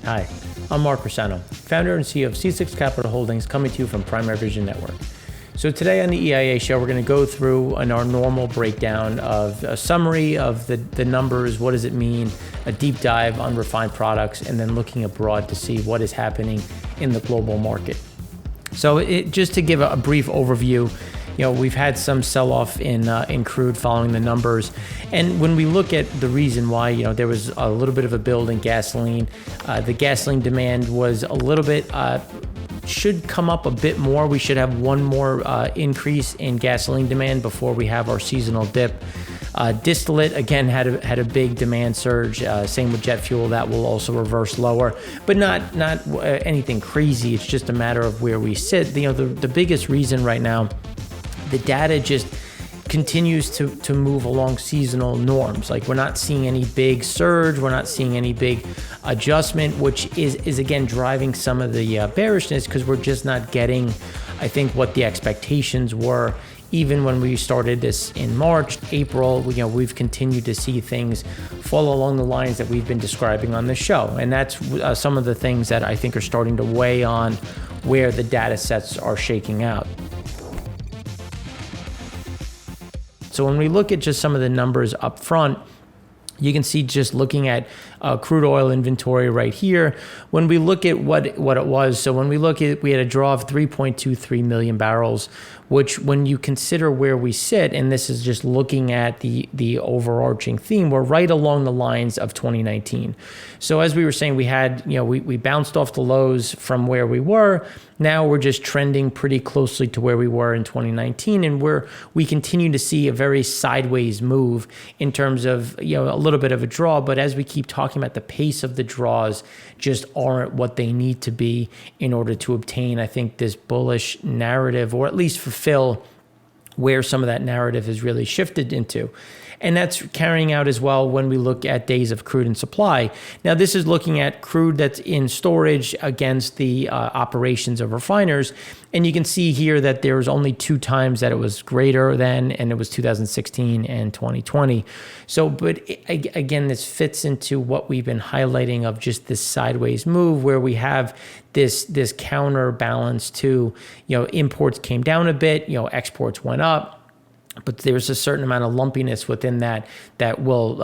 Hi, I'm Mark Rossano, founder and CEO of C6 Capital Holdings, coming to you from Primary Vision Network. So today on the EIA show, we're going to go through our normal breakdown of a summary of the numbers, what does it mean, a deep dive on refined products, and then looking abroad to see what is happening in the global market. So just to give a brief overview, we've had some sell-off in crude following the numbers. And when we look at the reason why, there was a little bit of a build in gasoline, the gasoline demand was a little bit, should come up a bit more. We should have one more increase in gasoline demand before we have our seasonal dip. Distillate, again, had a big demand surge. Same with jet fuel. That will also reverse lower, but not anything crazy. It's just a matter of where we sit. The biggest reason right now, the data just continues to move along seasonal norms. Like, we're not seeing any big surge, we're not seeing any big adjustment, which is again driving some of the bearishness, because we're just not getting, I think, what the expectations were. Even when we started this in March, April, we've continued to see things fall along the lines that we've been describing on the show. And that's some of the things that I think are starting to weigh on where the data sets are shaking out. So when we look at just some of the numbers up front, you can see, just looking at crude oil inventory right here, when we look at what it was, so when we look at, we had a draw of 3.23 million barrels, which, when you consider where we sit, and this is just looking at the overarching theme, we're right along the lines of 2019. So as we were saying, we had, we bounced off the lows from where we were. Now we're just trending pretty closely to where we were in 2019, and we continue to see a very sideways move in terms of, a little bit of a draw. But as we keep talking about, the pace of the draws just aren't what they need to be in order to obtain, I think, this bullish narrative, or at least fulfill where some of that narrative has really shifted into. And that's carrying out as well when we look at days of crude in supply. Now, this is looking at crude that's in storage against the operations of refiners. And you can see here that there was only 2 times that it was greater than, and it was 2016 and 2020. So, but again, this fits into what we've been highlighting of just this sideways move, where we have this counterbalance to, imports came down a bit, exports went up. But there's a certain amount of lumpiness within that will,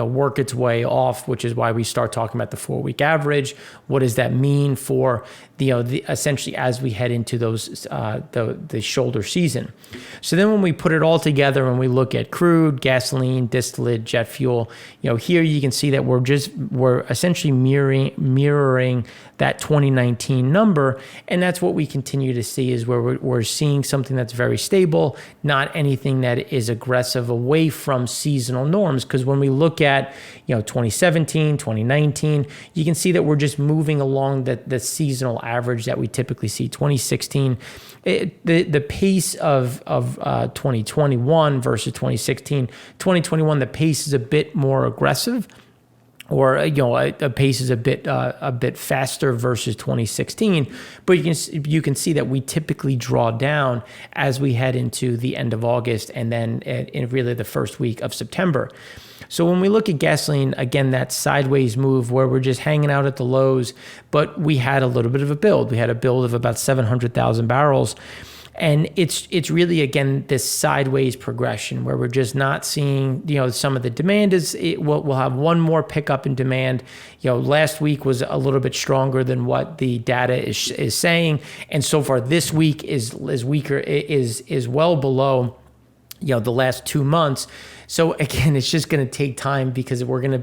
work its way off, which is why we start talking about the 4-week average. What does that mean for essentially as we head into those the shoulder season? So then, when we put it all together and we look at crude, gasoline, distillate, jet fuel, here you can see that we're essentially mirroring that 2019 number, and that's what we continue to see, is where we're seeing something that's very stable, not anything that is aggressive away from seasonal norms. Because when we look at 2017, 2019, you can see that we're just moving along the seasonal average that we typically see. 2016, the pace of 2021 versus 2016, 2021, the pace is a bit more aggressive, or a pace is a bit faster versus 2016. But you can see that we typically draw down as we head into the end of August, and then in really the first week of September. So when we look at gasoline, again, that sideways move where we're just hanging out at the lows, but we had a little bit of a build. We had a build of about 700,000 barrels. And it's really, again, this sideways progression where we're just not seeing, some of the demand we'll have one more pickup in demand. Last week was a little bit stronger than what the data is saying. And so far this week is weaker, is well below, the last 2 months. So again, it's just going to take time, because there's going to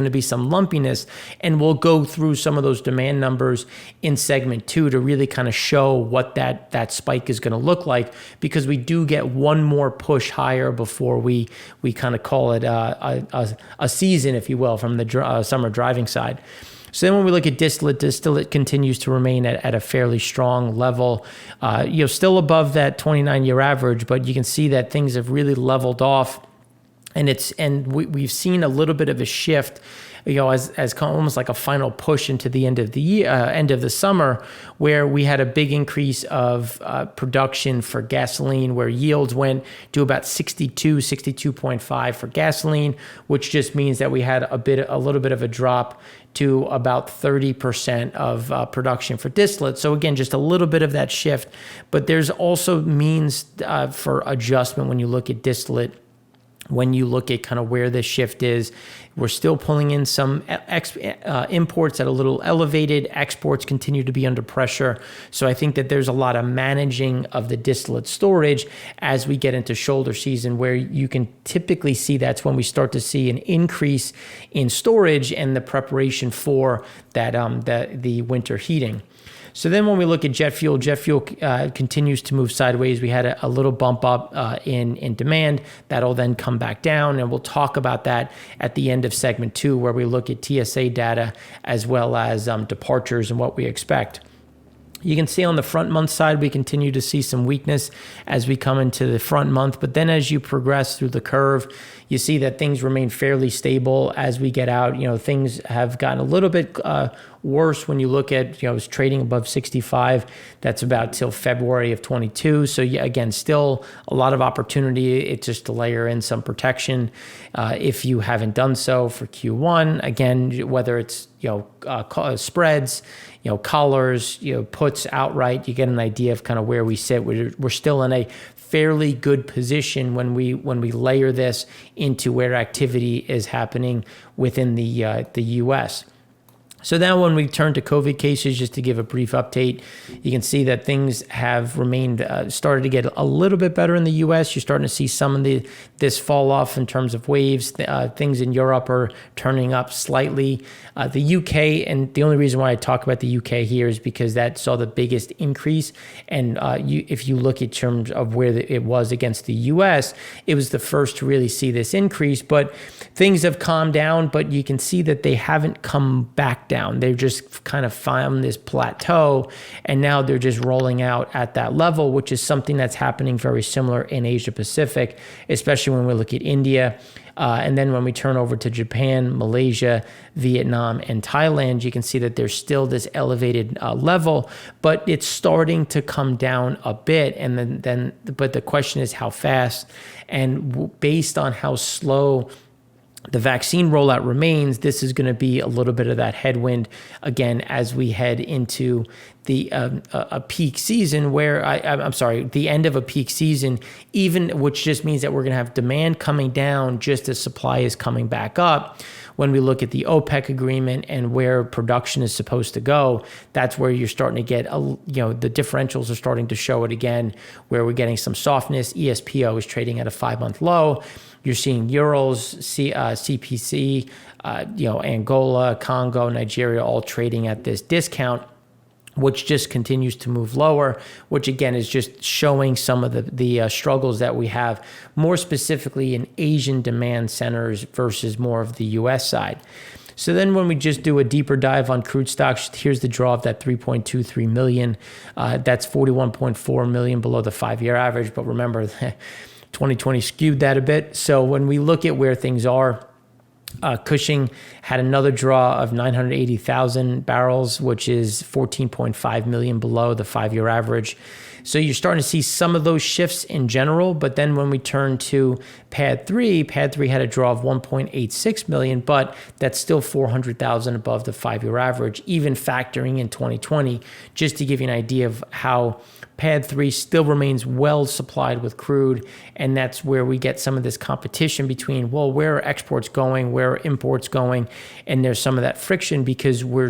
be some lumpiness, and we'll go through some of those demand numbers in segment 2 to really kind of show what that spike is going to look like, because we do get one more push higher before we kind of call it a season, if you will, from the summer driving side. So then when we look at distillate continues to remain at a fairly strong level, still above that 29-year average, but you can see that things have really leveled off We've seen a little bit of a shift, as almost like a final push into the end of the year, end of the summer, where we had a big increase of production for gasoline, where yields went to about 62.5 for gasoline, which just means that we had a little bit of a drop to about 30% of production for distillate. So again, just a little bit of that shift, but there's also means for adjustment when you look at distillate. When you look at kind of where this shift is, we're still pulling in some imports at a little elevated. Exports continue to be under pressure. So I think that there's a lot of managing of the distillate storage as we get into shoulder season, where you can typically see that's when we start to see an increase in storage and the preparation for that the winter heating. So then when we look at jet fuel continues to move sideways. We had a little bump up in demand. That'll then come back down, and we'll talk about that at the end of segment 2, where we look at TSA data as well as departures and what we expect. You can see on the front month side, we continue to see some weakness as we come into the front month. But then as you progress through the curve, you see that things remain fairly stable as we get out. Things have gotten a little bit worse when you look at, it's trading above 65. That's about till February of 22. So again, still a lot of opportunity. It's just to layer in some protection if you haven't done so for Q1. Again, whether it's spreads, collars, puts outright, you get an idea of kind of where we sit. We're still in a fairly good position when we layer this into where activity is happening within the U.S. So now when we turn to COVID cases, just to give a brief update, you can see that things have remained, started to get a little bit better in the U.S. You're starting to see some of this fall off in terms of waves. Things in Europe are turning up slightly. The U.K., and the only reason why I talk about the U.K. here is because that saw the biggest increase. And if you look at terms of where it was against the U.S., it was the first to really see this increase. But things have calmed down, but you can see that they haven't come back down. They've just kind of found this plateau, and now they're just rolling out at that level, which is something that's happening very similar in Asia Pacific, especially when we look at India. And then when we turn over to Japan, Malaysia, Vietnam, and Thailand, you can see that there's still this elevated level, but it's starting to come down a bit. And but the question is how fast, and based on how slow the vaccine rollout remains, this is going to be a little bit of that headwind again as we head into the a peak season, where the end of a peak season, which just means that we're going to have demand coming down just as supply is coming back up. When we look at the OPEC agreement and where production is supposed to go, that's where you're starting to get, the differentials are starting to show it again, where we're getting some softness. ESPO is trading at a 5-month low. You're seeing Urals, CPC, Angola, Congo, Nigeria, all trading at this discount, which just continues to move lower, which again is just showing some of the struggles that we have, more specifically in Asian demand centers versus more of the U.S. side. So then when we just do a deeper dive on crude stocks, here's the draw of that 3.23 million. That's 41.4 million below the 5-year average. But remember, 2020 skewed that a bit. So when we look at where things are, Cushing had another draw of 980,000 barrels, which is 14.5 million below the 5-year average. So you're starting to see some of those shifts in general. But then when we turn to Pad 3 had a draw of 1.86 million, but that's still 400,000 above the 5-year average, even factoring in 2020, just to give you an idea of how Pad 3 still remains well supplied with crude, and that's where we get some of this competition between, where are exports going, where are imports going, and there's some of that friction because we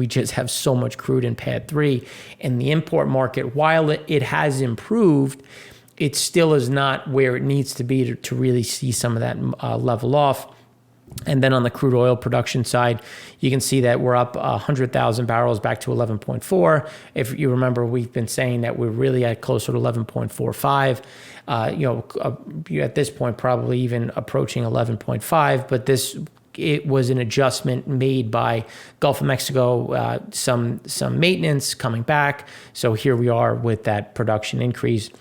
just have so much crude in Pad 3. And the import market, while it has improved, it still is not where it needs to be to really see some of that level off. And then on the crude oil production side, you can see that we're up 100,000 barrels back to 11.4. If you remember, we've been saying that we're really at closer to 11.45. At this point, probably even approaching 11.5. But it was an adjustment made by Gulf of Mexico, some maintenance coming back. So here we are with that production increase.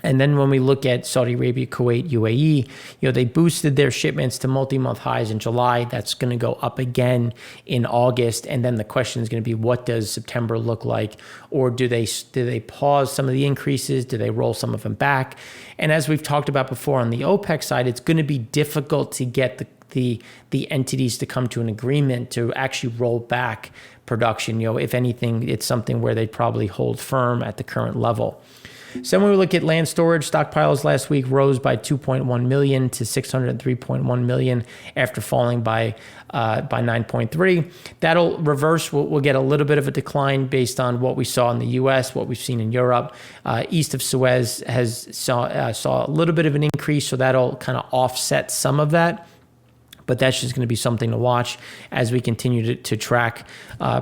And then when we look at Saudi Arabia, Kuwait, UAE, they boosted their shipments to multi-month highs in July. That's going to go up again in August. And then the question is going to be, what does September look like? Or do they pause some of the increases? Do they roll some of them back? And as we've talked about before on the OPEC side, it's going to be difficult to get the entities to come to an agreement to actually roll back production. If anything, it's something where they probably hold firm at the current level. So when we look at land storage, stockpiles last week rose by 2.1 million to 603.1 million after falling by 9.3. That'll reverse. We'll get a little bit of a decline based on what we saw in the U.S., what we've seen in Europe. East of Suez saw a little bit of an increase, so that'll kind of offset some of that. But that's just going to be something to watch as we continue to track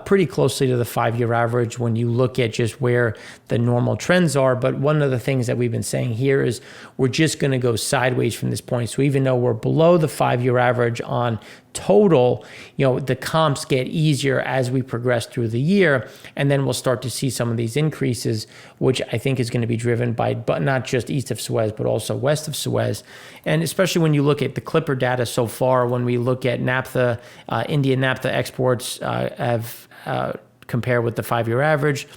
pretty closely to the 5-year average when you look at just where the normal trends are. But one of the things that we've been saying here is we're just going to go sideways from this point. So even though we're below the 5-year average on total, the comps get easier as we progress through the year, and then we'll start to see some of these increases, which I think is going to be driven by, but not just east of Suez, but also west of Suez. And especially when you look at the Clipper data so far, when we look at naphtha, Indian naphtha exports have compared with the 5-year average.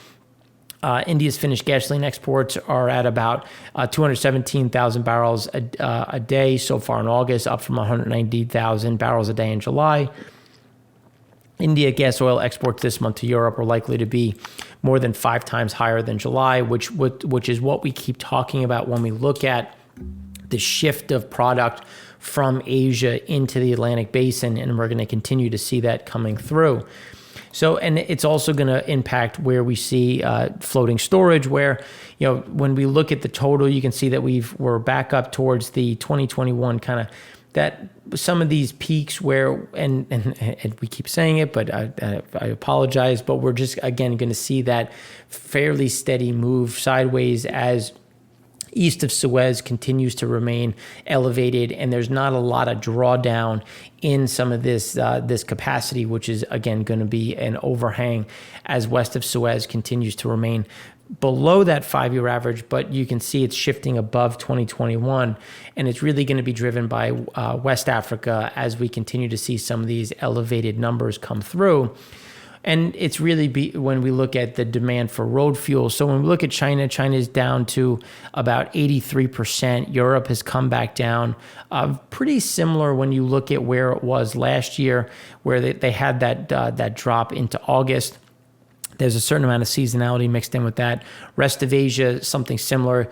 India's finished gasoline exports are at about 217,000 barrels a day so far in August, up from 190,000 barrels a day in July. India gas oil exports this month to Europe are likely to be more than 5 times higher than July, which is what we keep talking about when we look at the shift of product from Asia into the Atlantic Basin, and we're going to continue to see that coming through. So, and it's also going to impact where we see floating storage, where, when we look at the total, you can see that we're back up towards the 2021 kind of, that some of these peaks where, and we keep saying it, but I apologize, but we're just, again, going to see that fairly steady move sideways as east of Suez continues to remain elevated, and there's not a lot of drawdown in some of this capacity, which is, again, going to be an overhang as west of Suez continues to remain below that 5-year average, but you can see it's shifting above 2021, and it's really going to be driven by West Africa as we continue to see some of these elevated numbers come through. And it's really when we look at the demand for road fuel. So when we look at China, China is down to about 83%. Europe has come back down. Pretty similar when you look at where it was last year, where they had that drop into August. There's a certain amount of seasonality mixed in with that. Rest of Asia, something similar.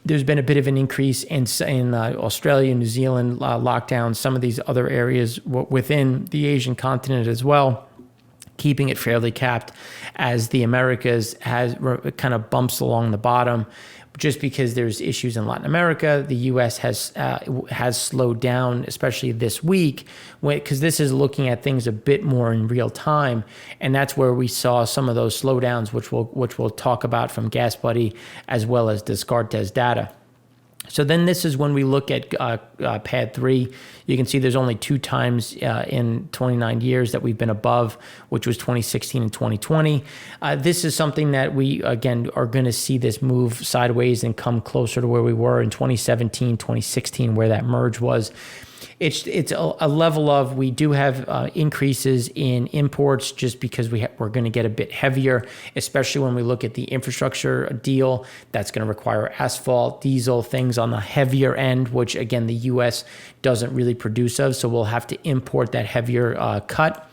There's been a bit of an increase in Australia, New Zealand lockdowns, some of these other areas within the Asian continent as well, keeping it fairly capped, as the Americas has kind of bumps along the bottom, just because there's issues in Latin America. The U.S. has slowed down, especially this week, because this is looking at things a bit more in real time, and that's where we saw some of those slowdowns, which we'll talk about from GasBuddy as well as Descartes data. So then this is when we look at pad 3. You can see there's only 2 times in 29 years that we've been above, which was 2016 and 2020. This is something that we, again, are going to see this move sideways and come closer to where we were in 2017, 2016, where that merge was. It's a level of, we do have increases in imports just because we're going to get a bit heavier, especially when we look at the infrastructure deal that's going to require asphalt, diesel, things on the heavier end, which again, the U.S. doesn't really produce of. So we'll have to import that heavier cut.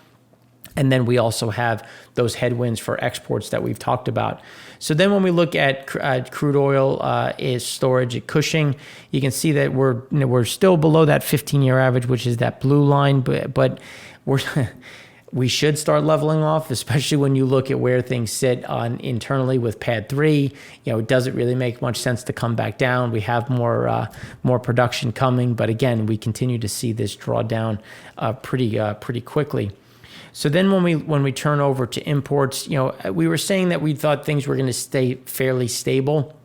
And then we also have those headwinds for exports that we've talked about. So then when we look at crude oil is storage at Cushing, you can see that we're still below that 15-year average, which is that blue line, but we should start leveling off, especially when you look at where things sit on internally with pad 3. It doesn't really make much sense to come back down. We have more production coming, but again, we continue to see this drawdown pretty quickly. So then when we turn over to imports, we were saying that we thought things were going to stay fairly stable.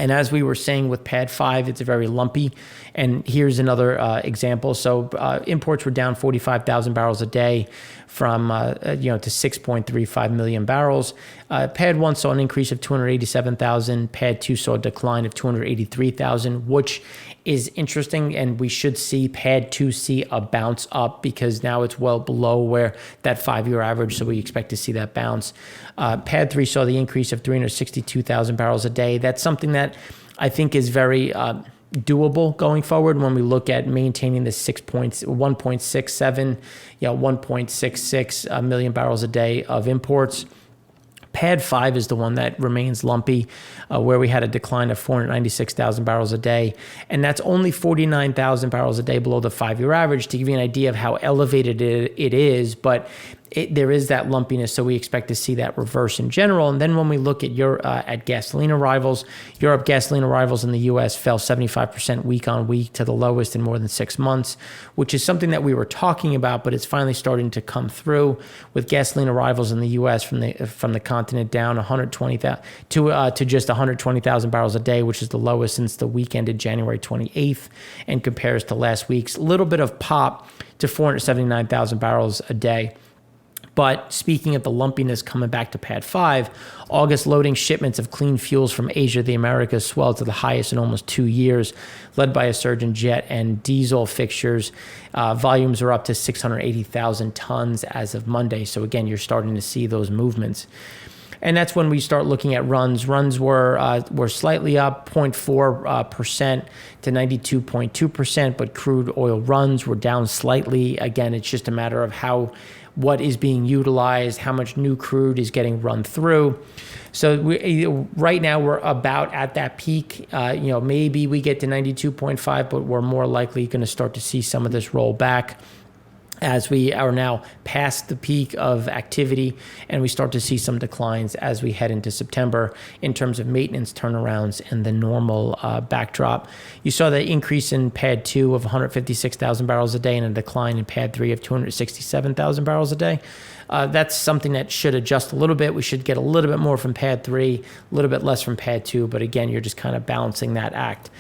And as we were saying with pad 5, it's very lumpy. And here's another example. So imports were down 45,000 barrels a day from to 6.35 million barrels. Pad 1 saw an increase of 287,000. Pad 2 saw a decline of 283,000, which is interesting, and we should see pad 2 see a bounce up because now it's well below where that 5-year average, so we expect to see that bounce. Pad 3 saw the increase of 362,000 barrels a day. That's something that I think is very doable going forward when we look at maintaining the 1.67, 1.66 million barrels a day of imports. Pad 5 is the one that remains lumpy, where we had a decline of 496,000 barrels a day. And that's only 49,000 barrels a day below the 5-year average, to give you an idea of how elevated it is. But there is that lumpiness, so we expect to see that reverse in general. And then when we look at at gasoline arrivals, Europe gasoline arrivals in the U.S. fell 75% week on week to the lowest in more than 6 months, which is something that we were talking about, but it's finally starting to come through with gasoline arrivals in the U.S. from the continent down 120,000 to just 120,000 barrels a day, which is the lowest since the week ended January 28th, and compares to last week's little bit of pop to 479,000 barrels a day. But speaking of the lumpiness coming back to pad 5, August loading shipments of clean fuels from Asia to the Americas swelled to the highest in almost 2 years, led by a surge in jet and diesel fixtures. Volumes are up to 680,000 tons as of Monday. So again, you're starting to see those movements. And that's when we start looking at runs. Runs were slightly up 0.4% to 92.2%, but crude oil runs were down slightly. Again, it's just a matter of what is being utilized, how much new crude is getting run through. So right now we're about at that peak. Maybe we get to 92.5, but we're more likely going to start to see some of this roll back as we are now past the peak of activity, and we start to see some declines as we head into September in terms of maintenance turnarounds and the normal backdrop. You saw the increase in pad 2 of 156,000 barrels a day and a decline in pad 3 of 267,000 barrels a day. That's something that should adjust a little bit. We should get a little bit more from pad 3, a little bit less from pad 2, but again, you're just kind of balancing that act.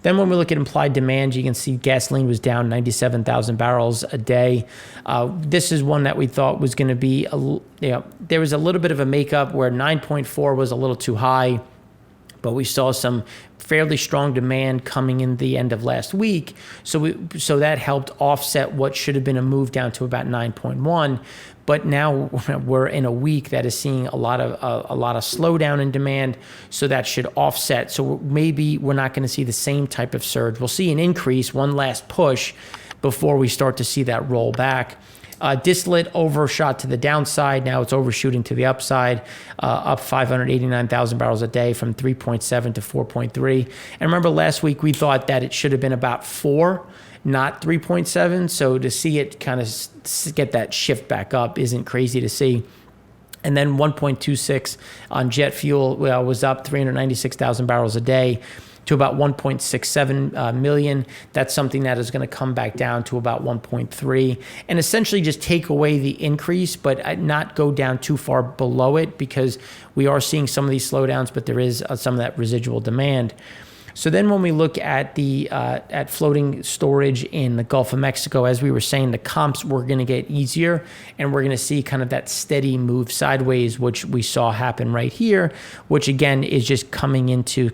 Then when we look at implied demand, you can see gasoline was down 97,000 barrels a day. This is one that we thought was going to be, there was a little bit of a makeup where 9.4 was a little too high, but we saw some fairly strong demand coming in the end of last week. So that helped offset what should have been a move down to about 9.1. But now we're in a week that is seeing a lot of slowdown in demand, so that should offset. So maybe we're not going to see the same type of surge. We'll see an increase, one last push, before we start to see that roll back. Distillate overshot to the downside. Now it's overshooting to the upside, up 589,000 barrels a day from 3.7 to 4.3. And remember last week we thought that it should have been about 4, not 3.7. So to see it kind of get that shift back up isn't crazy to see. And then 1.26 on jet fuel was up 396,000 barrels a day to about 1.67 million. That's something that is going to come back down to about 1.3 and essentially just take away the increase, but not go down too far below it, because we are seeing some of these slowdowns, but there is some of that residual demand. So then when we look at the at floating storage in the Gulf of Mexico, as we were saying, the comps were going to get easier, and we're going to see kind of that steady move sideways, which we saw happen right here, which again is just coming into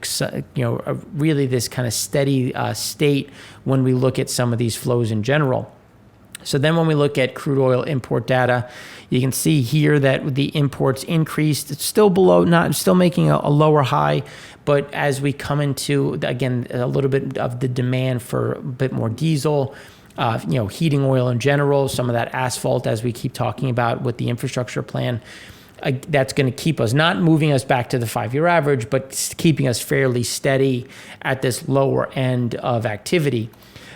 really this kind of steady state when we look at some of these flows in general. So then when we look at crude oil import data, you can see here that the imports increased. It's still still making a lower high, but as we come into, again, a little bit of the demand for a bit more diesel, heating oil in general, some of that asphalt, as we keep talking about with the infrastructure plan, that's going to keep us, not moving us back to the 5-year average, but keeping us fairly steady at this lower end of activity.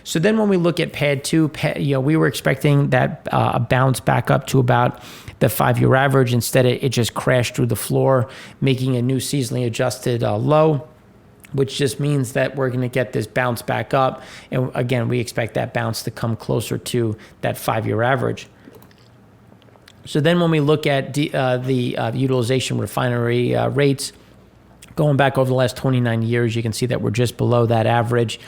So then when we look at pad 2, we were expecting that a bounce back up to about the 5-year average. Instead, it just crashed through the floor, making a new seasonally adjusted low, which just means that we're going to get this bounce back up. And again, we expect that bounce to come closer to that 5-year average. So then when we look at the utilization refinery rates, Going back over the last 29 years, you can see that we're just below that average.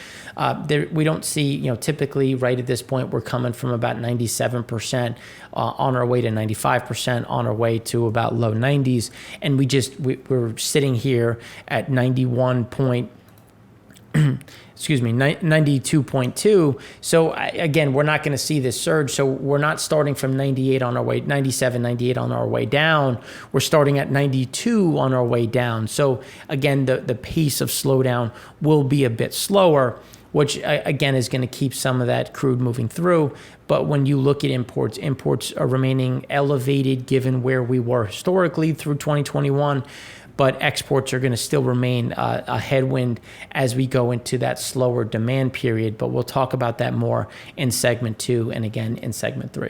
We don't see, typically right at this point, we're coming from about 97% on our way to 95%, on our way to about low 90s. And we're sitting here at 92.2. So again, we're not going to see this surge. So we're not starting from 98 on our way, 97, 98 on our way down. We're starting at 92 on our way down. So again, the pace of slowdown will be a bit slower, which again is going to keep some of that crude moving through. But when you look at imports are remaining elevated given where we were historically through 2021. But exports are going to still remain a headwind as we go into that slower demand period. But we'll talk about that more in segment 2 and again in segment 3.